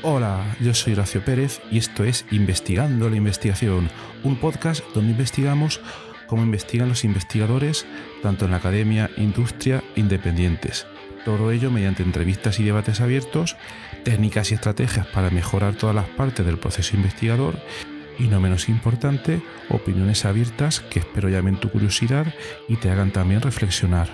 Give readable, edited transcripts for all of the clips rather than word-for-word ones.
Hola, yo soy Horacio Pérez y esto es Investigando la Investigación, un podcast donde investigamos cómo investigan los investigadores, tanto en la academia, industria, independientes. Todo ello mediante entrevistas y debates abiertos, técnicas y estrategias para mejorar todas las partes del proceso investigador y, no menos importante, opiniones abiertas que espero llamen tu curiosidad y te hagan también reflexionar.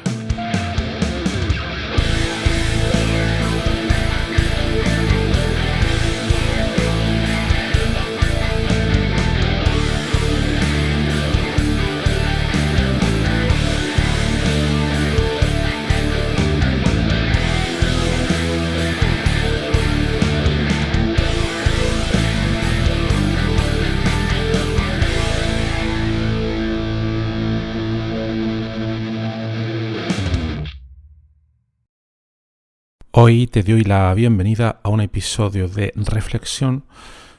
Hoy te doy la bienvenida a un episodio de reflexión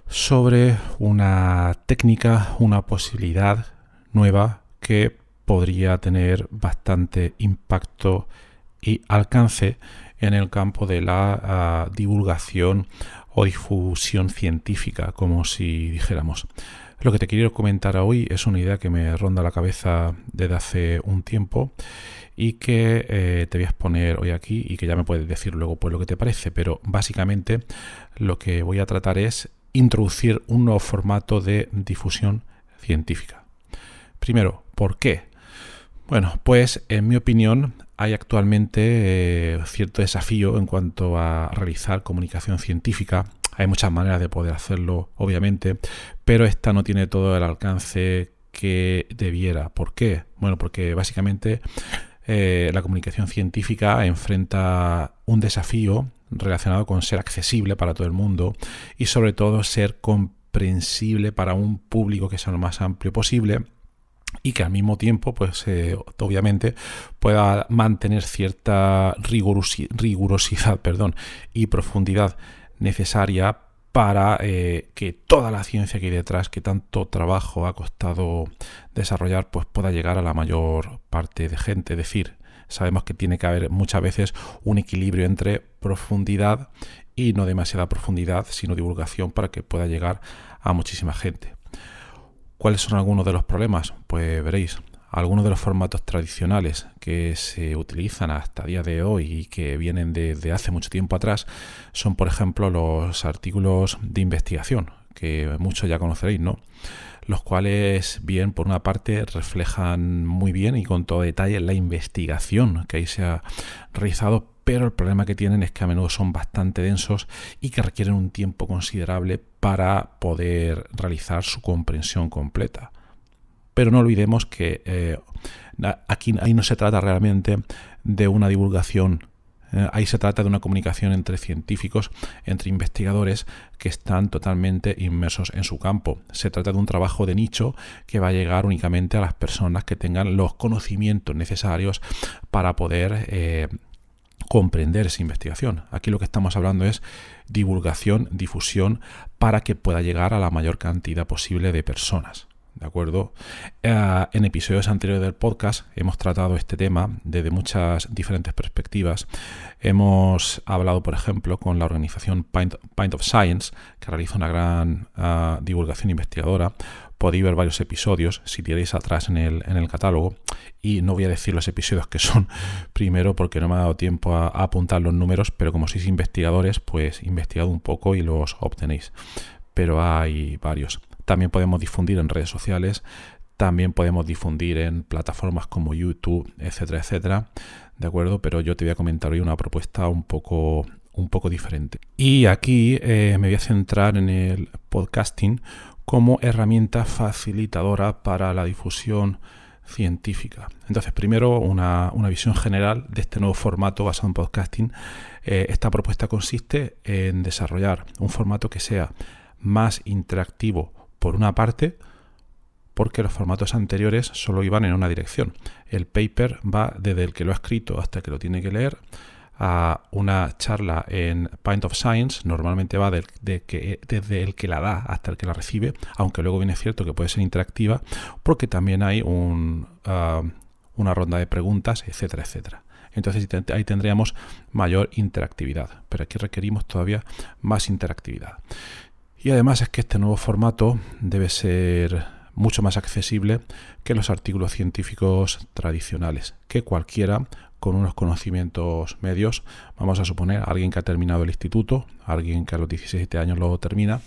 sobre una técnica, una posibilidad nueva que podría tener bastante impacto y alcance en el campo de la divulgación o difusión científica, como si dijéramos. Lo que te quiero comentar hoy es una idea que me ronda la cabeza desde hace un tiempo y que te voy a exponer hoy aquí y que ya me puedes decir luego pues lo que te parece, pero básicamente lo que voy a tratar es introducir un nuevo formato de difusión científica. Primero, ¿por qué? Bueno, pues en mi opinión hay actualmente cierto desafío en cuanto a realizar comunicación científica. Hay muchas maneras de poder hacerlo, obviamente, pero esta no tiene todo el alcance que debiera. ¿Por qué? Bueno, porque básicamente la comunicación científica enfrenta un desafío relacionado con ser accesible para todo el mundo y sobre todo ser comprensible para un público que sea lo más amplio posible y que al mismo tiempo, pues obviamente, pueda mantener cierta rigurosidad y profundidad necesaria para que toda la ciencia que hay detrás, que tanto trabajo ha costado desarrollar, pues pueda llegar a la mayor parte de gente. Es decir, sabemos que tiene que haber muchas veces un equilibrio entre profundidad y no demasiada profundidad, sino divulgación para que pueda llegar a muchísima gente. ¿Cuáles son algunos de los problemas? Pues veréis. Algunos de los formatos tradicionales que se utilizan hasta el día de hoy y que vienen desde hace mucho tiempo atrás son, por ejemplo, los artículos de investigación, que muchos ya conoceréis, ¿no? Los cuales, bien, por una parte, reflejan muy bien y con todo detalle la investigación que ahí se ha realizado, pero el problema que tienen es que a menudo son bastante densos y que requieren un tiempo considerable para poder realizar su comprensión completa. Pero no olvidemos que ahí no se trata realmente de una divulgación, ahí se trata de una comunicación entre científicos, entre investigadores que están totalmente inmersos en su campo. Se trata de un trabajo de nicho que va a llegar únicamente a las personas que tengan los conocimientos necesarios para poder comprender esa investigación. Aquí lo que estamos hablando es divulgación, difusión, para que pueda llegar a la mayor cantidad posible de personas. ¿De acuerdo? En episodios anteriores del podcast hemos tratado este tema desde muchas diferentes perspectivas. Hemos hablado, por ejemplo, con la organización Pint of Science, que realiza una gran divulgación investigadora. Podéis ver varios episodios si tiráis atrás en el catálogo. Y no voy a decir los episodios que son, primero porque no me ha dado tiempo a apuntar los números, pero como sois investigadores, pues investigad un poco y los obtenéis. Pero hay varios. También podemos difundir en redes sociales, también podemos difundir en plataformas como YouTube, etcétera, etcétera, ¿de acuerdo? Pero yo te voy a comentar hoy una propuesta un poco diferente. Y aquí me voy a centrar en el podcasting como herramienta facilitadora para la difusión científica. Entonces, primero una visión general de este nuevo formato basado en podcasting. Esta propuesta consiste en desarrollar un formato que sea más interactivo por una parte, porque los formatos anteriores solo iban en una dirección. El paper va desde el que lo ha escrito hasta el que lo tiene que leer, a una charla en Pint of Science, normalmente va desde el que la da hasta el que la recibe, aunque luego viene cierto que puede ser interactiva, porque también hay una ronda de preguntas, etcétera, etcétera. Entonces ahí tendríamos mayor interactividad, pero aquí requerimos todavía más interactividad. Y además es que este nuevo formato debe ser mucho más accesible que los artículos científicos tradicionales, que cualquiera con unos conocimientos medios, vamos a suponer alguien que ha terminado el instituto, alguien que a los 17 años lo termina,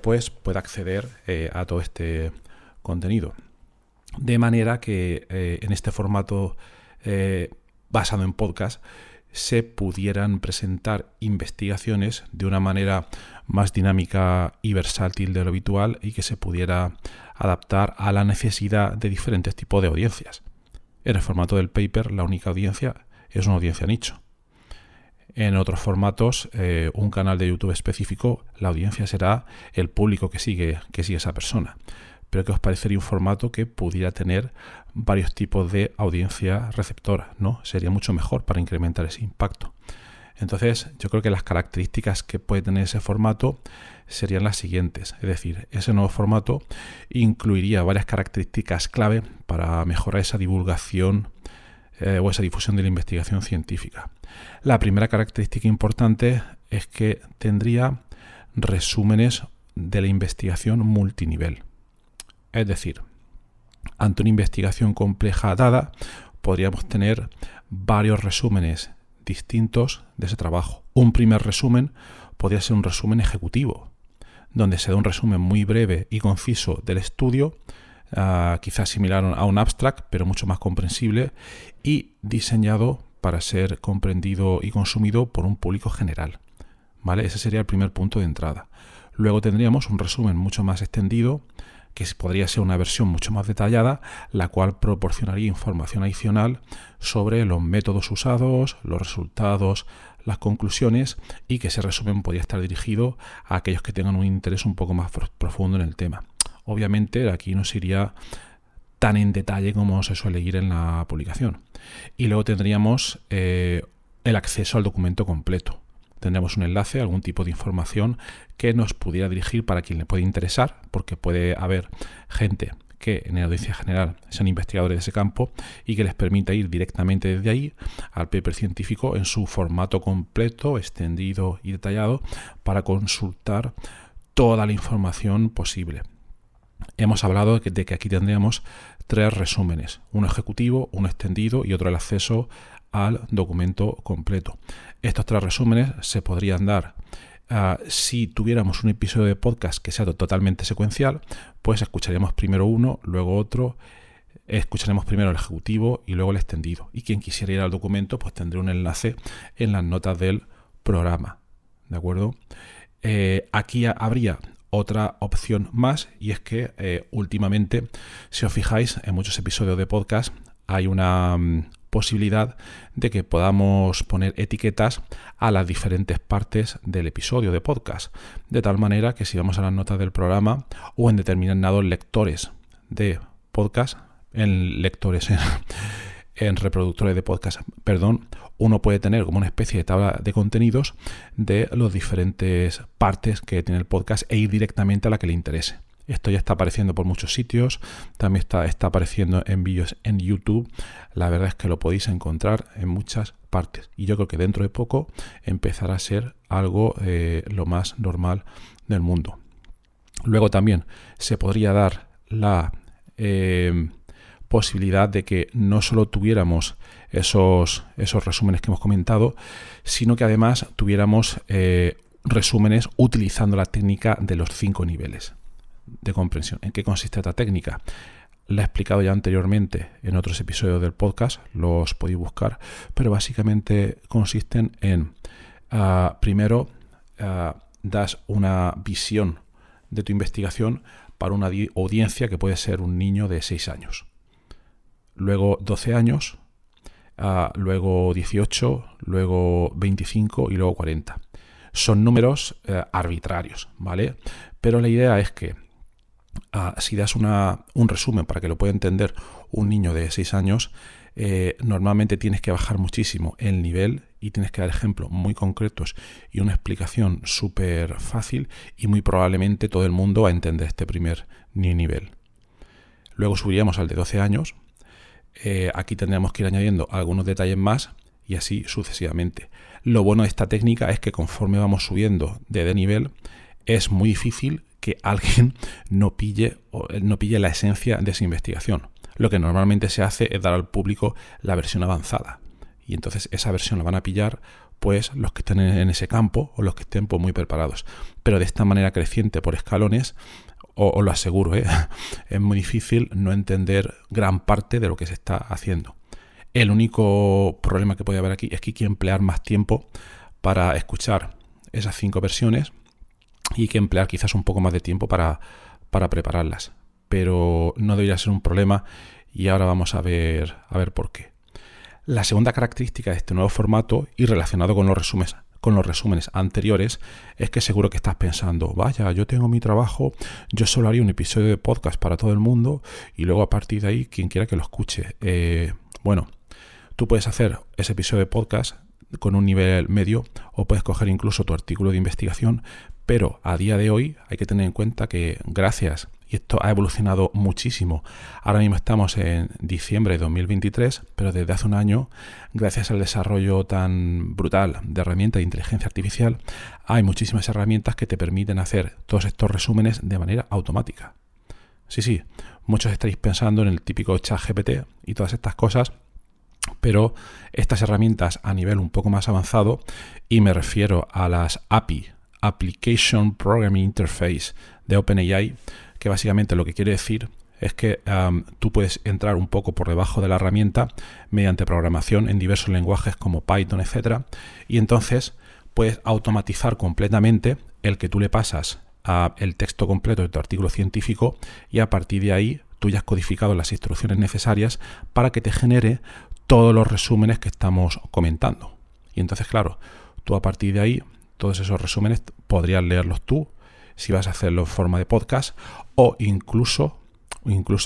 pues puede acceder a todo este contenido. De manera que en este formato basado en podcast se pudieran presentar investigaciones de una manera más dinámica y versátil de lo habitual y que se pudiera adaptar a la necesidad de diferentes tipos de audiencias. En el formato del paper, la única audiencia es una audiencia nicho. En otros formatos, un canal de YouTube específico, la audiencia será el público que sigue esa persona. Pero ¿qué os parecería un formato que pudiera tener varios tipos de audiencia receptora, ¿no? Sería mucho mejor para incrementar ese impacto. Entonces, yo creo que las características que puede tener ese formato serían las siguientes. Es decir, ese nuevo formato incluiría varias características clave para mejorar esa divulgación o esa difusión de la investigación científica. La primera característica importante es que tendría resúmenes de la investigación multinivel. Es decir, ante una investigación compleja dada, podríamos tener varios resúmenes distintos de ese trabajo. Un primer resumen podría ser un resumen ejecutivo, donde se da un resumen muy breve y conciso del estudio, quizás similar a un abstract, pero mucho más comprensible y diseñado para ser comprendido y consumido por un público general. ¿Vale? Ese sería el primer punto de entrada. Luego tendríamos un resumen mucho más extendido, que podría ser una versión mucho más detallada, la cual proporcionaría información adicional sobre los métodos usados, los resultados, las conclusiones, y que ese resumen podría estar dirigido a aquellos que tengan un interés un poco más profundo en el tema. Obviamente aquí no se iría tan en detalle como se suele ir en la publicación. Y luego tendríamos el acceso al documento completo. Tendremos un enlace, algún tipo de información que nos pudiera dirigir para quien le puede interesar, porque puede haber gente que en la audiencia general sean investigadores de ese campo y que les permita ir directamente desde ahí al paper científico en su formato completo, extendido y detallado para consultar toda la información posible. Hemos hablado de que aquí tendríamos 3 resúmenes, uno ejecutivo, uno extendido y otro el acceso al documento completo. Estos 3 resúmenes se podrían dar si tuviéramos un episodio de podcast que sea totalmente secuencial, pues escucharíamos primero uno, luego otro, escucharemos primero el ejecutivo y luego el extendido. Y quien quisiera ir al documento, pues tendrá un enlace en las notas del programa. ¿De acuerdo? Aquí habría otra opción más, y es que últimamente, si os fijáis, en muchos episodios de podcast hay una posibilidad de que podamos poner etiquetas a las diferentes partes del episodio de podcast, de tal manera que si vamos a las notas del programa o en determinados lectores de podcast, en reproductores de podcast, uno puede tener como una especie de tabla de contenidos de las diferentes partes que tiene el podcast e ir directamente a la que le interese. Esto ya está apareciendo por muchos sitios, también está apareciendo en vídeos en YouTube. La verdad es que lo podéis encontrar en muchas partes. Y yo creo que dentro de poco empezará a ser algo lo más normal del mundo. Luego también se podría dar la posibilidad de que no solo tuviéramos esos resúmenes que hemos comentado, sino que además tuviéramos resúmenes utilizando la técnica de los 5 niveles de comprensión. ¿En qué consiste esta técnica? La he explicado ya anteriormente en otros episodios del podcast, los podéis buscar, pero básicamente consisten en primero das una visión de tu investigación para una audiencia que puede ser un niño de 6 años, luego 12 años, luego 18, luego 25 y luego 40. Son números arbitrarios, ¿vale? Pero la idea es que si das un resumen para que lo pueda entender un niño de 6 años, normalmente tienes que bajar muchísimo el nivel y tienes que dar ejemplos muy concretos y una explicación súper fácil, y muy probablemente todo el mundo va a entender este primer nivel. Luego subiríamos al de 12 años. Aquí tendríamos que ir añadiendo algunos detalles más, y así sucesivamente. Lo bueno de esta técnica es que conforme vamos subiendo de nivel, es muy difícil que alguien no pille la esencia de esa investigación. Lo que normalmente se hace es dar al público la versión avanzada. Y entonces esa versión la van a pillar pues los que estén en ese campo o los que estén pues, muy preparados. Pero de esta manera creciente por escalones, os lo aseguro, es muy difícil no entender gran parte de lo que se está haciendo. El único problema que puede haber aquí es que hay que emplear más tiempo para escuchar esas 5 versiones y hay que emplear quizás un poco más de tiempo para prepararlas. Pero no debería ser un problema y ahora vamos a ver por qué. La segunda característica de este nuevo formato y relacionado con los resúmenes anteriores es que seguro que estás pensando, vaya, yo tengo mi trabajo, yo solo haría un episodio de podcast para todo el mundo y luego a partir de ahí quien quiera que lo escuche. Bueno, tú puedes hacer ese episodio de podcast con un nivel medio o puedes coger incluso tu artículo de investigación, pero a día de hoy hay que tener en cuenta que gracias, y esto ha evolucionado muchísimo, ahora mismo estamos en diciembre de 2023, pero desde hace un año, gracias al desarrollo tan brutal de herramientas de inteligencia artificial, hay muchísimas herramientas que te permiten hacer todos estos resúmenes de manera automática. Sí, muchos estaréis pensando en el típico ChatGPT y todas estas cosas, pero estas herramientas a nivel un poco más avanzado, y me refiero a las API, Application Programming Interface de OpenAI, que básicamente lo que quiere decir es que tú puedes entrar un poco por debajo de la herramienta mediante programación en diversos lenguajes como Python, etcétera, y entonces puedes automatizar completamente el que tú le pasas el texto completo de tu artículo científico y a partir de ahí tú ya has codificado las instrucciones necesarias para que te genere todos los resúmenes que estamos comentando. Y entonces, claro, tú a partir de ahí, todos esos resúmenes podrías leerlos tú, si vas a hacerlo en forma de podcast, o incluso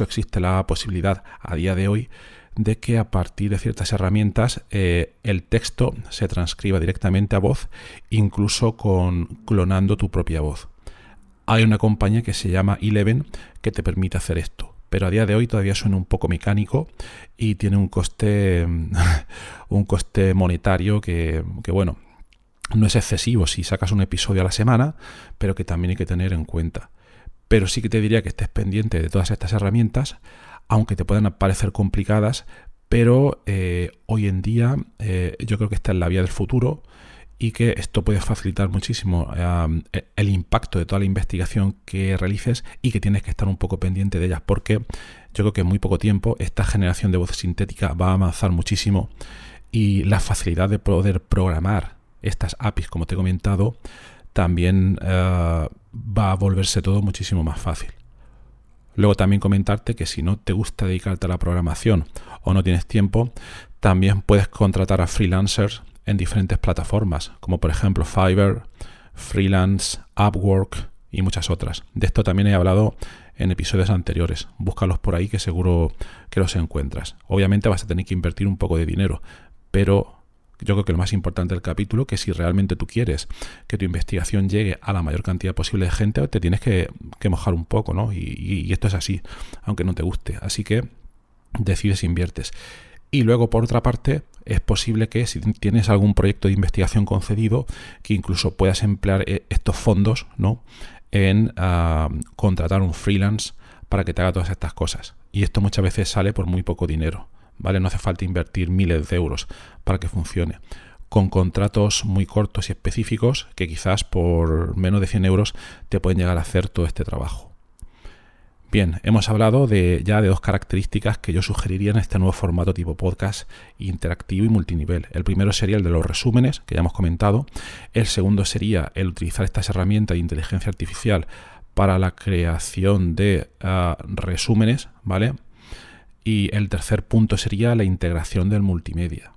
existe la posibilidad a día de hoy de que a partir de ciertas herramientas el texto se transcriba directamente a voz, incluso clonando tu propia voz. Hay una compañía que se llama Eleven que te permite hacer esto, pero a día de hoy todavía suena un poco mecánico y tiene un coste monetario que bueno, no es excesivo si sacas un episodio a la semana, pero que también hay que tener en cuenta. Pero sí que te diría que estés pendiente de todas estas herramientas, aunque te puedan parecer complicadas, pero hoy en día yo creo que esta es la vía del futuro y que esto puede facilitar muchísimo el impacto de toda la investigación que realices y que tienes que estar un poco pendiente de ellas, porque yo creo que en muy poco tiempo esta generación de voz sintética va a avanzar muchísimo y la facilidad de poder programar estas APIs, como te he comentado, también va a volverse todo muchísimo más fácil. Luego también comentarte que si no te gusta dedicarte a la programación o no tienes tiempo, también puedes contratar a freelancers en diferentes plataformas, como por ejemplo Fiverr, Freelance, Upwork y muchas otras. De esto también he hablado en episodios anteriores. Búscalos por ahí que seguro que los encuentras. Obviamente vas a tener que invertir un poco de dinero, pero yo creo que lo más importante del capítulo, que si realmente tú quieres que tu investigación llegue a la mayor cantidad posible de gente, te tienes que mojar un poco, ¿no? Y esto es así, aunque no te guste. Así que decides, inviertes. Y luego, por otra parte, es posible que si tienes algún proyecto de investigación concedido, que incluso puedas emplear estos fondos, ¿no?, en contratar un freelance para que te haga todas estas cosas. Y esto muchas veces sale por muy poco dinero, ¿vale? No hace falta invertir miles de euros para que funcione. Con contratos muy cortos y específicos que quizás por menos de 100 euros te pueden llegar a hacer todo este trabajo. Bien, hemos hablado ya de 2 características que yo sugeriría en este nuevo formato tipo podcast interactivo y multinivel. El primero sería el de los resúmenes, que ya hemos comentado. El segundo sería el utilizar estas herramientas de inteligencia artificial para la creación de resúmenes, ¿vale? Y el tercer punto sería la integración del multimedia.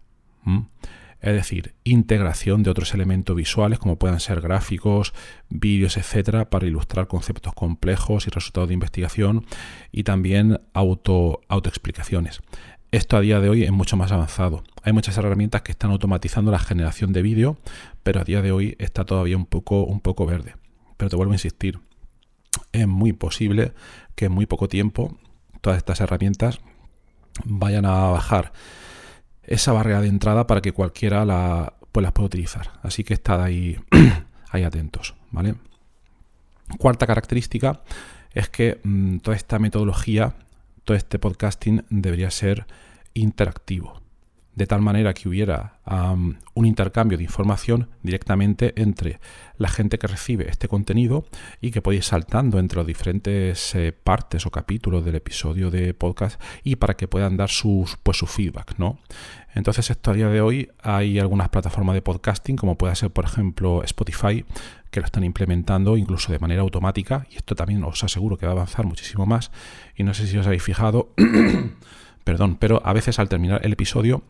Es decir, integración de otros elementos visuales como puedan ser gráficos, vídeos, etcétera, para ilustrar conceptos complejos y resultados de investigación y también autoexplicaciones. Esto a día de hoy es mucho más avanzado. Hay muchas herramientas que están automatizando la generación de vídeo, pero a día de hoy está todavía un poco verde. Pero te vuelvo a insistir, es muy posible que en muy poco tiempo todas estas herramientas vayan a bajar esa barrera de entrada para que cualquiera las pueda utilizar. Así que estad ahí, ahí atentos, ¿vale? Cuarta característica es que toda esta metodología, todo este podcasting debería ser interactivo, de tal manera que hubiera un intercambio de información directamente entre la gente que recibe este contenido y que puede ir saltando entre las diferentes partes o capítulos del episodio de podcast y para que puedan dar su feedback, ¿no? Entonces, esto a día de hoy hay algunas plataformas de podcasting, como puede ser, por ejemplo, Spotify, que lo están implementando incluso de manera automática, y esto también os aseguro que va a avanzar muchísimo más. Y no sé si os habéis fijado, perdón, pero a veces al terminar el episodio,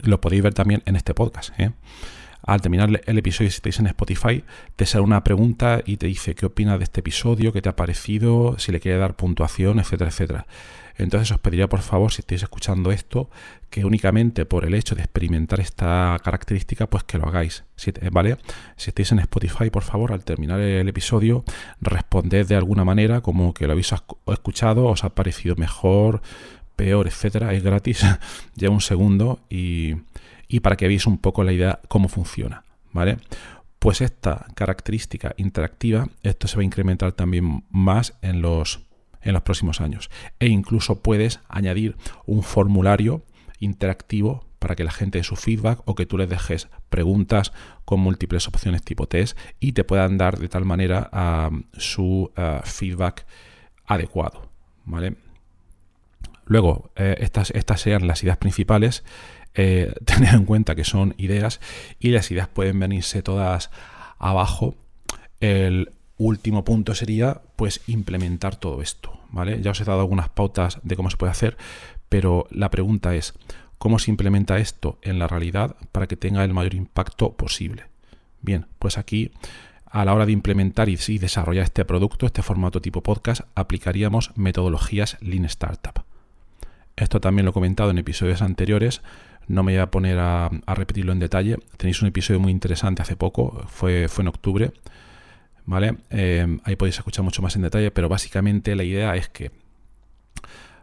lo podéis ver también en este podcast, Al terminar el episodio, si estáis en Spotify, te sale una pregunta y te dice qué opinas de este episodio, qué te ha parecido, si le quiere dar puntuación, etcétera, etcétera. Entonces os pediría, por favor, si estáis escuchando esto, que únicamente por el hecho de experimentar esta característica, pues que lo hagáis, ¿vale? Si estáis en Spotify, por favor, al terminar el episodio, responded de alguna manera, como que lo habéis escuchado, os ha parecido mejor, peor, etcétera. Es gratis, ya un segundo y para que veáis un poco la idea cómo funciona, ¿vale? Pues esta característica interactiva, esto se va a incrementar también más en los próximos años. E incluso puedes añadir un formulario interactivo para que la gente dé su feedback o que tú les dejes preguntas con múltiples opciones tipo test y te puedan dar de tal manera su feedback adecuado, ¿vale? Luego, estas serían las ideas principales. Tened en cuenta que son ideas y las ideas pueden venirse todas abajo. El último punto sería pues implementar todo esto, ¿vale? Ya os he dado algunas pautas de cómo se puede hacer, pero la pregunta es ¿cómo se implementa esto en la realidad para que tenga el mayor impacto posible? Bien, pues aquí a la hora de implementar y desarrollar este producto, este formato tipo podcast, aplicaríamos metodologías Lean Startup. Esto también lo he comentado en episodios anteriores, no me voy a poner a repetirlo en detalle. Tenéis un episodio muy interesante hace poco, fue en octubre, ¿vale? Ahí podéis escuchar mucho más en detalle, pero básicamente la idea es que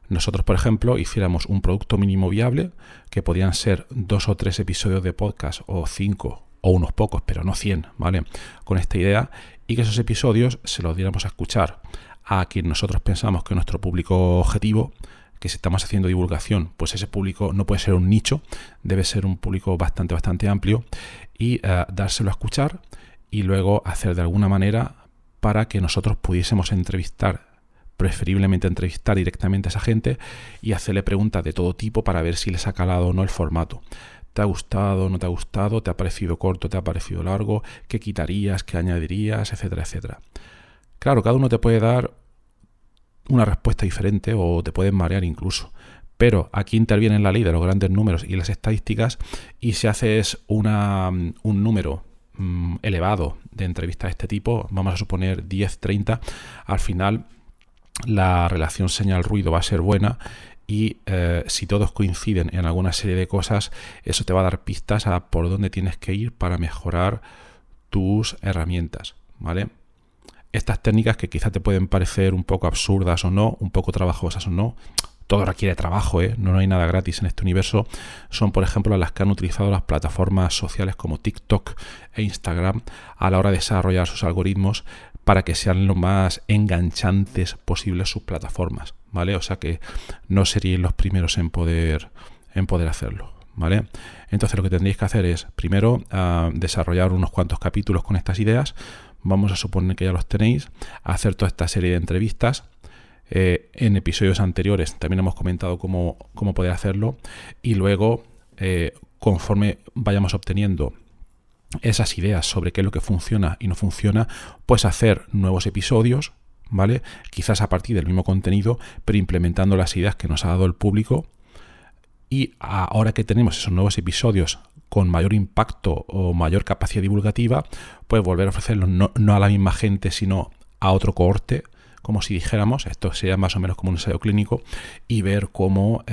nosotros, por ejemplo, hiciéramos un producto mínimo viable, que podían ser 2 o 3 episodios de podcast, o 5, o unos pocos, pero no 100, ¿vale? Con esta idea, y que esos episodios se los diéramos a escuchar a quien nosotros pensamos que es nuestro público objetivo, que si estamos haciendo divulgación, pues ese público no puede ser un nicho, debe ser un público bastante amplio, y dárselo a escuchar y luego hacer de alguna manera para que nosotros pudiésemos preferiblemente entrevistar directamente a esa gente y hacerle preguntas de todo tipo para ver si les ha calado o no el formato. ¿Te ha gustado, no te ha gustado? ¿Te ha parecido corto, te ha parecido largo? ¿Qué quitarías, qué añadirías, etcétera, etcétera? Claro, cada uno te puede dar una respuesta diferente o te pueden marear incluso. Pero aquí interviene la ley de los grandes números y las estadísticas, y si haces un número elevado de entrevistas de este tipo, vamos a suponer 10, 30, al final la relación señal-ruido va a ser buena y si todos coinciden en alguna serie de cosas, eso te va a dar pistas a por dónde tienes que ir para mejorar tus herramientas, ¿vale? Estas técnicas que quizá te pueden parecer un poco absurdas o no, un poco trabajosas o no, todo requiere trabajo, no hay nada gratis en este universo, son por ejemplo las que han utilizado las plataformas sociales como TikTok e Instagram a la hora de desarrollar sus algoritmos para que sean lo más enganchantes posibles sus plataformas, ¿vale? O sea que no seríais los primeros en poder hacerlo, ¿vale? Entonces lo que tendréis que hacer es primero desarrollar unos cuantos capítulos con estas ideas. Vamos a suponer que ya los tenéis, hacer toda esta serie de entrevistas. En episodios anteriores también hemos comentado cómo poder hacerlo, y luego conforme vayamos obteniendo esas ideas sobre qué es lo que funciona y no funciona, pues hacer nuevos episodios, ¿vale? Quizás a partir del mismo contenido, pero implementando las ideas que nos ha dado el público. Y ahora que tenemos esos nuevos episodios con mayor impacto o mayor capacidad divulgativa, pues volver a ofrecerlos no a la misma gente, sino a otro cohorte, como si dijéramos, esto sería más o menos como un ensayo clínico, y ver cómo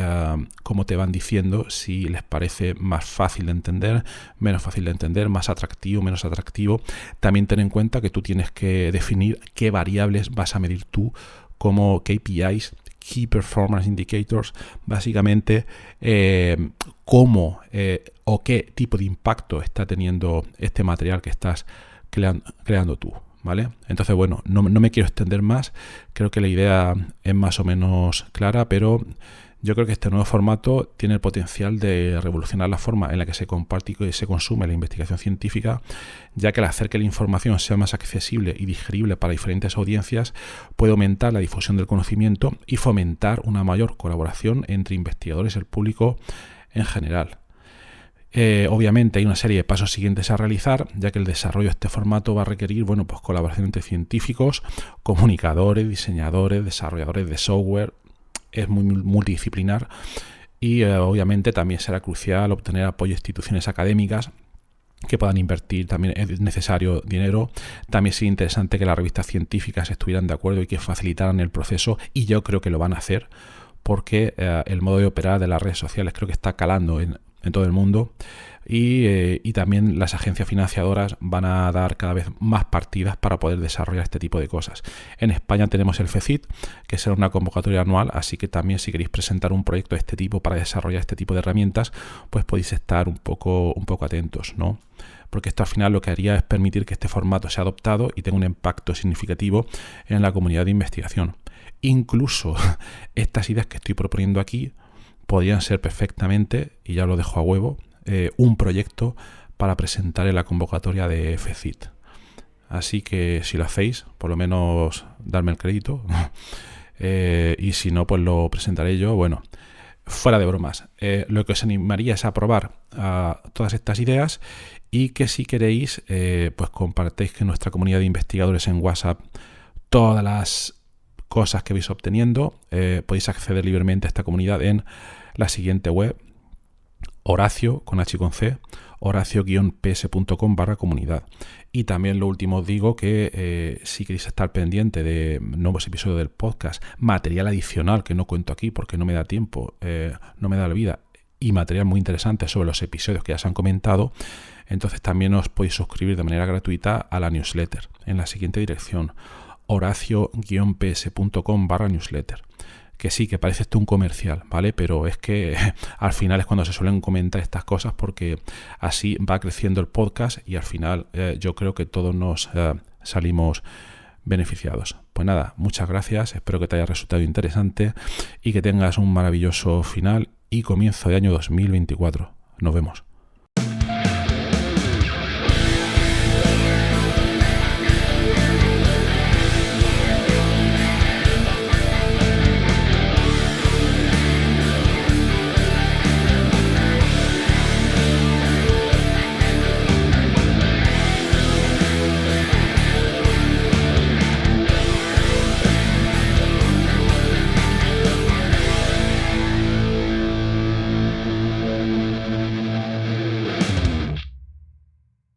te van diciendo si les parece más fácil de entender, menos fácil de entender, más atractivo, menos atractivo. También ten en cuenta que tú tienes que definir qué variables vas a medir tú como KPIs, Key Performance Indicators, básicamente cómo o qué tipo de impacto está teniendo este material que estás creando tú, ¿vale? Entonces, bueno, no me quiero extender más, creo que la idea es más o menos clara, pero yo creo que este nuevo formato tiene el potencial de revolucionar la forma en la que se comparte y se consume la investigación científica, ya que al hacer que la información sea más accesible y digerible para diferentes audiencias, puede aumentar la difusión del conocimiento y fomentar una mayor colaboración entre investigadores y el público en general. Obviamente hay una serie de pasos siguientes a realizar, ya que el desarrollo de este formato va a requerir pues colaboración entre científicos, comunicadores, diseñadores, desarrolladores de software. Es muy multidisciplinar y obviamente también será crucial obtener apoyo de instituciones académicas que puedan invertir, también es necesario dinero. También sería interesante que las revistas científicas estuvieran de acuerdo y que facilitaran el proceso, y yo creo que lo van a hacer porque el modo de operar de las redes sociales creo que está calando en todo el mundo, y también las agencias financiadoras van a dar cada vez más partidas para poder desarrollar este tipo de cosas. En España tenemos el FECIT, que será una convocatoria anual, así que también si queréis presentar un proyecto de este tipo para desarrollar este tipo de herramientas, pues podéis estar un poco atentos, ¿no? Porque esto al final lo que haría es permitir que este formato sea adoptado y tenga un impacto significativo en la comunidad de investigación. Incluso estas ideas que estoy proponiendo aquí podrían ser perfectamente, y ya lo dejo a huevo, un proyecto para presentar en la convocatoria de FECIT. Así que si lo hacéis, por lo menos darme el crédito. Y si no, pues lo presentaré yo. Bueno, fuera de bromas. Lo que os animaría es a probar todas estas ideas, y que si queréis, pues compartáis que en nuestra comunidad de investigadores en WhatsApp todas las cosas que vais obteniendo. Podéis acceder libremente a esta comunidad en la siguiente web: Horacio, con H y con C, horacio-ps.com/comunidad. Y también lo último os digo que si queréis estar pendiente de nuevos episodios del podcast, material adicional que no cuento aquí porque no me da tiempo, no me da la vida, y material muy interesante sobre los episodios que ya se han comentado, entonces también os podéis suscribir de manera gratuita a la newsletter en la siguiente dirección: horacio-ps.com/newsletter. Que sí, que parece esto un comercial, ¿vale? Pero es que al final es cuando se suelen comentar estas cosas, porque así va creciendo el podcast y al final yo creo que todos nos salimos beneficiados. Pues nada, muchas gracias, espero que te haya resultado interesante y que tengas un maravilloso final y comienzo de año 2024. Nos vemos.